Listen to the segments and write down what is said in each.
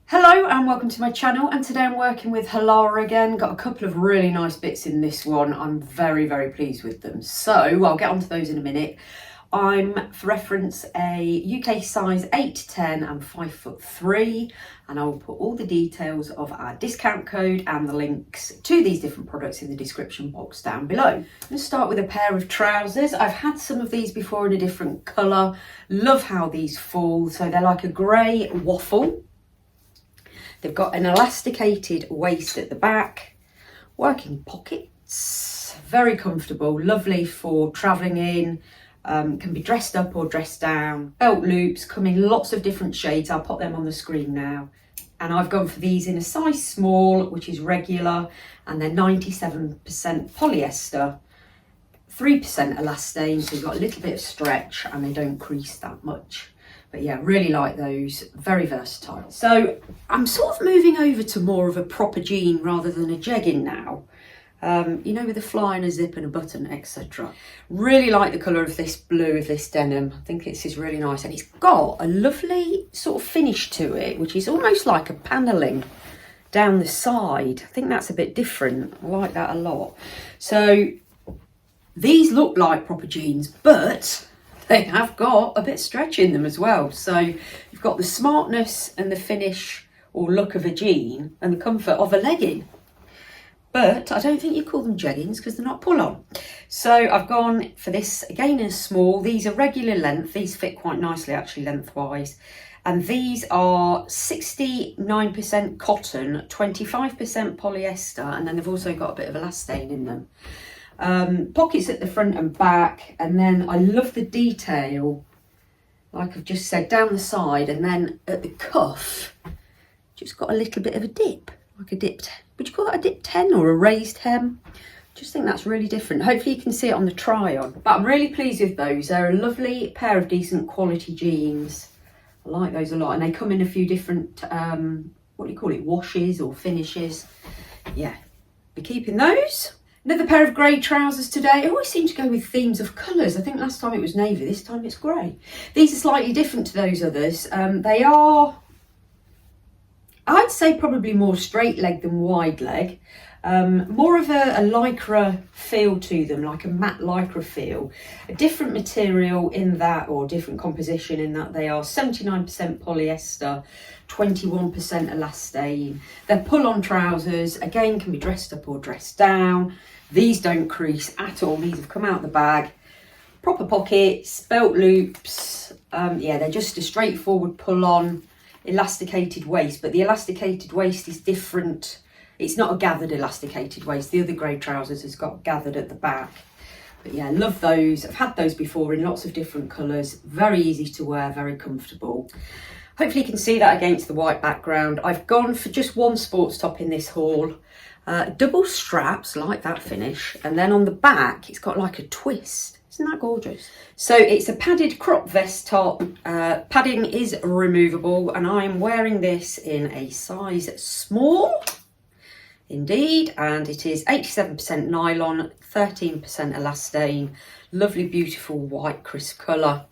Hello and welcome to my channel, and today I'm working with Halara again. Got a couple of really nice bits in this one. I'm very pleased with them, so I'll get onto those in a minute. I'm, for reference, a UK size 8 to 10 and 5'3", and I will put all the details of our discount code and the links to these different products in the description box down below. Let's start with a pair of trousers. I've had some of these before in a different colour. Love how these fall. So they're like a grey waffle. They've got an elasticated waist at the back, working pockets, very comfortable, lovely for travelling in, can be dressed up or dressed down. Belt loops come in lots of different shades. I'll pop them on the screen now. And I've gone for these in a size small, which is regular, and they're 97% polyester, 3% elastane, so you've got a little bit of stretch and they don't crease that much. But yeah, really like those, very versatile. So I'm sort of moving over to more of a proper jean rather than a jegging now. You know, with a fly and a zip and a button, etc. Really like the colour of this blue of this denim. I think this is really nice, and it's got a lovely sort of finish to it, which is almost like a panelling down the side. I think that's a bit different. I like that a lot. So these look like proper jeans, but they have got a bit of stretch in them as well. So you've got the smartness and the finish or look of a jean and the comfort of a legging. But I don't think you call them jeggings because they're not pull-on. So I've gone for this again in small. These are regular length. These fit quite nicely actually lengthwise. And these are 69% cotton, 25% polyester, and then they've also got a bit of elastane in them. Pockets at the front and back, and then I love the detail, like I've just said, down the side, and then at the cuff just got a little bit of a dip, like a dipped, would you call that a dipped hem or a raised hem? Just think that's really different. Hopefully you can see it on the try on, but I'm really pleased with those. They're a lovely pair of decent quality jeans. I like those a lot, and they come in a few different what do you call it, washes or finishes. Yeah, be keeping those. Another pair of grey trousers today. I always seem to go with themes of colours. I think last time it was navy, this time it's grey. These are slightly different to those others. They are, I'd say, probably more straight leg than wide leg. More of a lycra feel to them, like a matte lycra feel. A different material in that, or different composition in that they are 79% polyester, 21% elastane. They're pull-on trousers, again can be dressed up or dressed down. These don't crease at all. These have come out the bag. Proper pockets, belt loops. Yeah, they're just a straightforward pull-on, elasticated waist, but the elasticated waist is different. It's not a gathered elasticated waist. The other grey trousers has got gathered at the back. But yeah, love those. I've had those before in lots of different colours. Very easy to wear, very comfortable. Hopefully you can see that against the white background. I've gone for just one sports top in this haul. Double straps, like that finish. And then on the back, it's got like a twist. Isn't that gorgeous? So it's a padded crop vest top. Padding is removable, and I'm wearing this in a size small. Indeed, and it is 87% nylon, 13% elastane. Lovely, beautiful white crisp colour.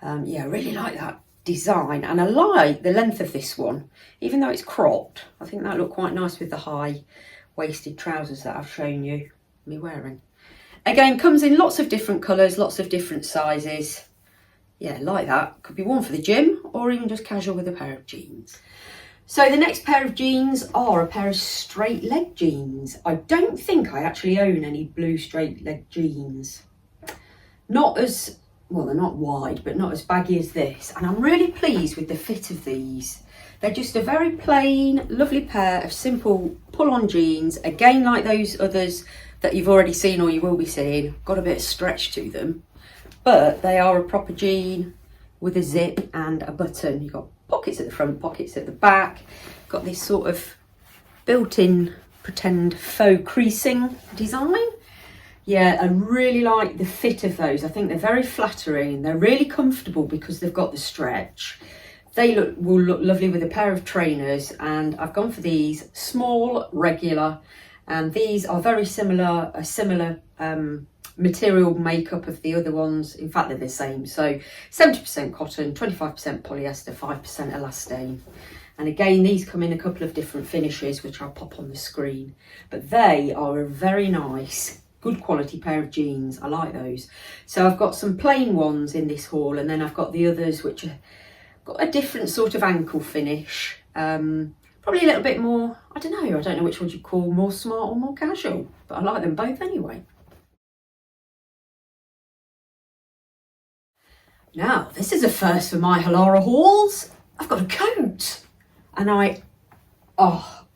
Yeah, I really like that design, and I like the length of this one, even though it's cropped. I think that looked quite nice with the high waisted trousers that I've shown you me wearing. Again, comes in lots of different colours, lots of different sizes. Yeah, like that. Could be worn for the gym or even just casual with a pair of jeans. So the next pair of jeans are a pair of straight leg jeans. I don't think I actually own any blue straight leg jeans. Not as, well, they're not wide, but not as baggy as this. And I'm really pleased with the fit of these. They're just a very plain, lovely pair of simple pull-on jeans. Again, like those others that you've already seen or you will be seeing, got a bit of stretch to them. But they are a proper jean with a zip and a button. You've got pockets at the front, pockets at the back. Got this sort of built-in pretend faux creasing design. Yeah, I really like the fit of those. I think they're very flattering. They're really comfortable because they've got the stretch. They will look lovely with a pair of trainers, and I've gone for these small, regular, and these are very similar, a similar material makeup of the other ones. In fact, they're the same. So 70% cotton, 25% polyester, 5% elastane. And again, these come in a couple of different finishes, which I'll pop on the screen. But they are a very nice, good quality pair of jeans. I like those. So I've got some plain ones in this haul, and then I've got the others which have got a different sort of ankle finish. Probably a little bit more, I don't know which ones you call more smart or more casual, but I like them both anyway. Now, this is a first for my Halara hauls. I've got a coat, and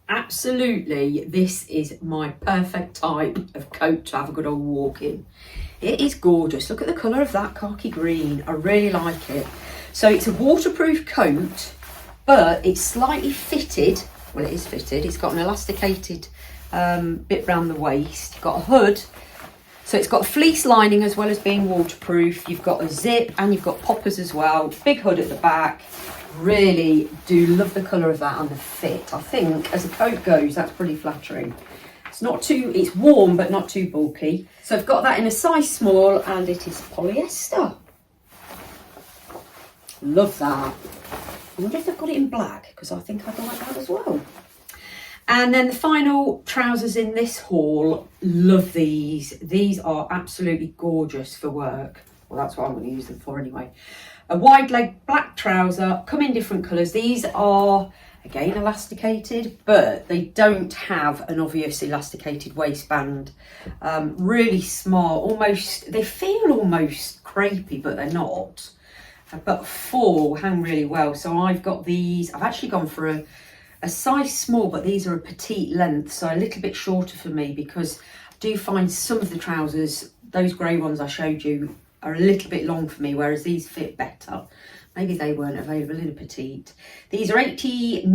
absolutely, this is my perfect type of coat to have a good old walk in. It is gorgeous. Look at the colour of that khaki green. I really like it. So it's a waterproof coat, but it's slightly fitted. Well, it is fitted. It's got an elasticated bit round the waist. You've got a hood. So it's got a fleece lining as well as being waterproof. You've got a zip and you've got poppers as well. Big hood at the back. Really do love the colour of that and the fit. I think as a coat goes, that's pretty flattering. It's warm but not too bulky. So I've got that in a size small, and it is polyester. Love that. I wonder if they've got it in black, because I think I'd like that as well. And then the final trousers in this haul, love these. These are absolutely gorgeous for work. Well, that's what I'm going to use them for anyway. A wide leg black trouser, come in different colours. These are, again, elasticated, but they don't have an obvious elasticated waistband. Really smart, they feel almost crepey, but they're not. But full, hang really well. So I've got these, I've actually gone for a size small, but these are a petite length, so a little bit shorter for me, because I do find some of the trousers, those grey ones I showed you, are a little bit long for me, whereas these fit better. Maybe they weren't available in a petite. These are 89%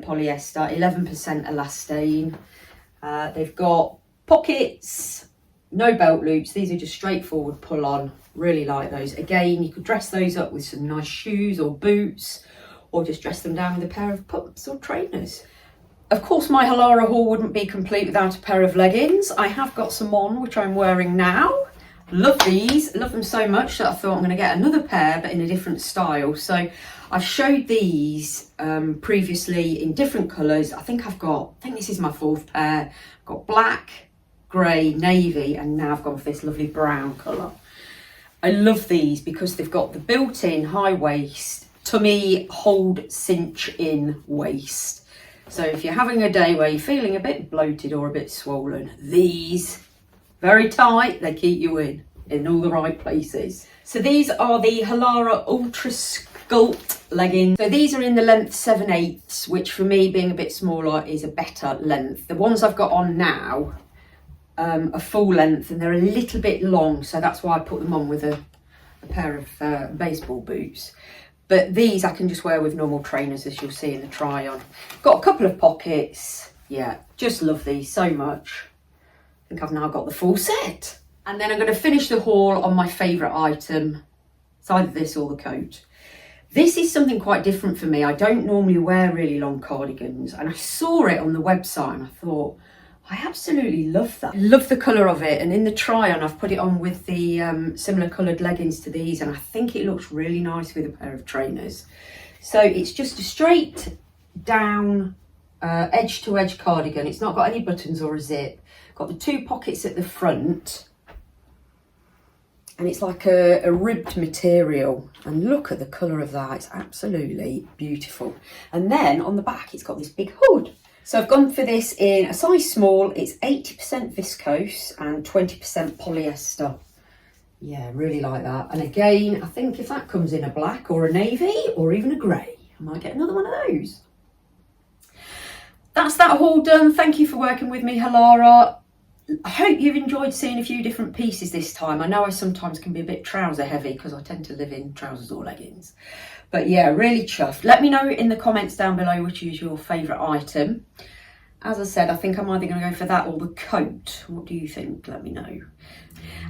polyester, 11% elastane. They've got pockets, no belt loops. These are just straightforward pull on. Really like those. Again, you could dress those up with some nice shoes or boots, or just dress them down with a pair of pumps or trainers. Of course, my Halara haul wouldn't be complete without a pair of leggings. I have got some on, which I'm wearing now. Love these, love them so much that I thought I'm going to get another pair, but in a different style. So I've showed these previously in different colours. I think this is my fourth pair. I've got black, grey, navy, and now I've gone for this lovely brown colour. I love these because they've got the built-in high waist, tummy hold cinch in waist. So if you're having a day where you're feeling a bit bloated or a bit swollen, these, very tight, they keep you in all the right places. So these are the Halara UltraSculpt leggings. So these are in the length 7/8, which for me, being a bit smaller, is a better length. The ones I've got on now are full length, and they're a little bit long, so that's why I put them on with a pair of baseball boots. But these I can just wear with normal trainers, as you'll see in the try on. Got a couple of pockets. Yeah, just love these so much. I think I've now got the full set. And then I'm going to finish the haul on my favourite item. It's either this or the coat. This is something quite different for me. I don't normally wear really long cardigans, and I saw it on the website and I thought, I absolutely love that. I love the colour of it, and in the try on I've put it on with the similar coloured leggings to these, and I think it looks really nice with a pair of trainers. So it's just a straight down edge to edge cardigan. It's not got any buttons or a zip. Got the two pockets at the front, and it's like a ribbed material, and look at the colour of that. It's absolutely beautiful. And then on the back it's got this big hood. So I've gone for this in a size small. It's 80% viscose and 20% polyester. Yeah, really like that. And again, I think if that comes in a black or a navy or even a grey, I might get another one of those. That's that haul done. Thank you for working with me, Halara. I hope you've enjoyed seeing a few different pieces this time. I know I sometimes can be a bit trouser heavy because I tend to live in trousers or leggings. But yeah, really chuffed. Let me know in the comments down below which is your favourite item. As I said, I think I'm either going to go for that or the coat. What do you think? Let me know.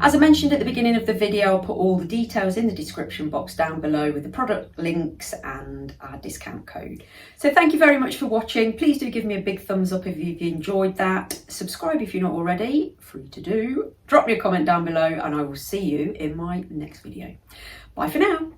As I mentioned at the beginning of the video, I'll put all the details in the description box down below with the product links and our discount code. So thank you very much for watching. Please do give me a big thumbs up if you've enjoyed that. Subscribe if you're not already, free to do. Drop me a comment down below and I will see you in my next video. Bye for now.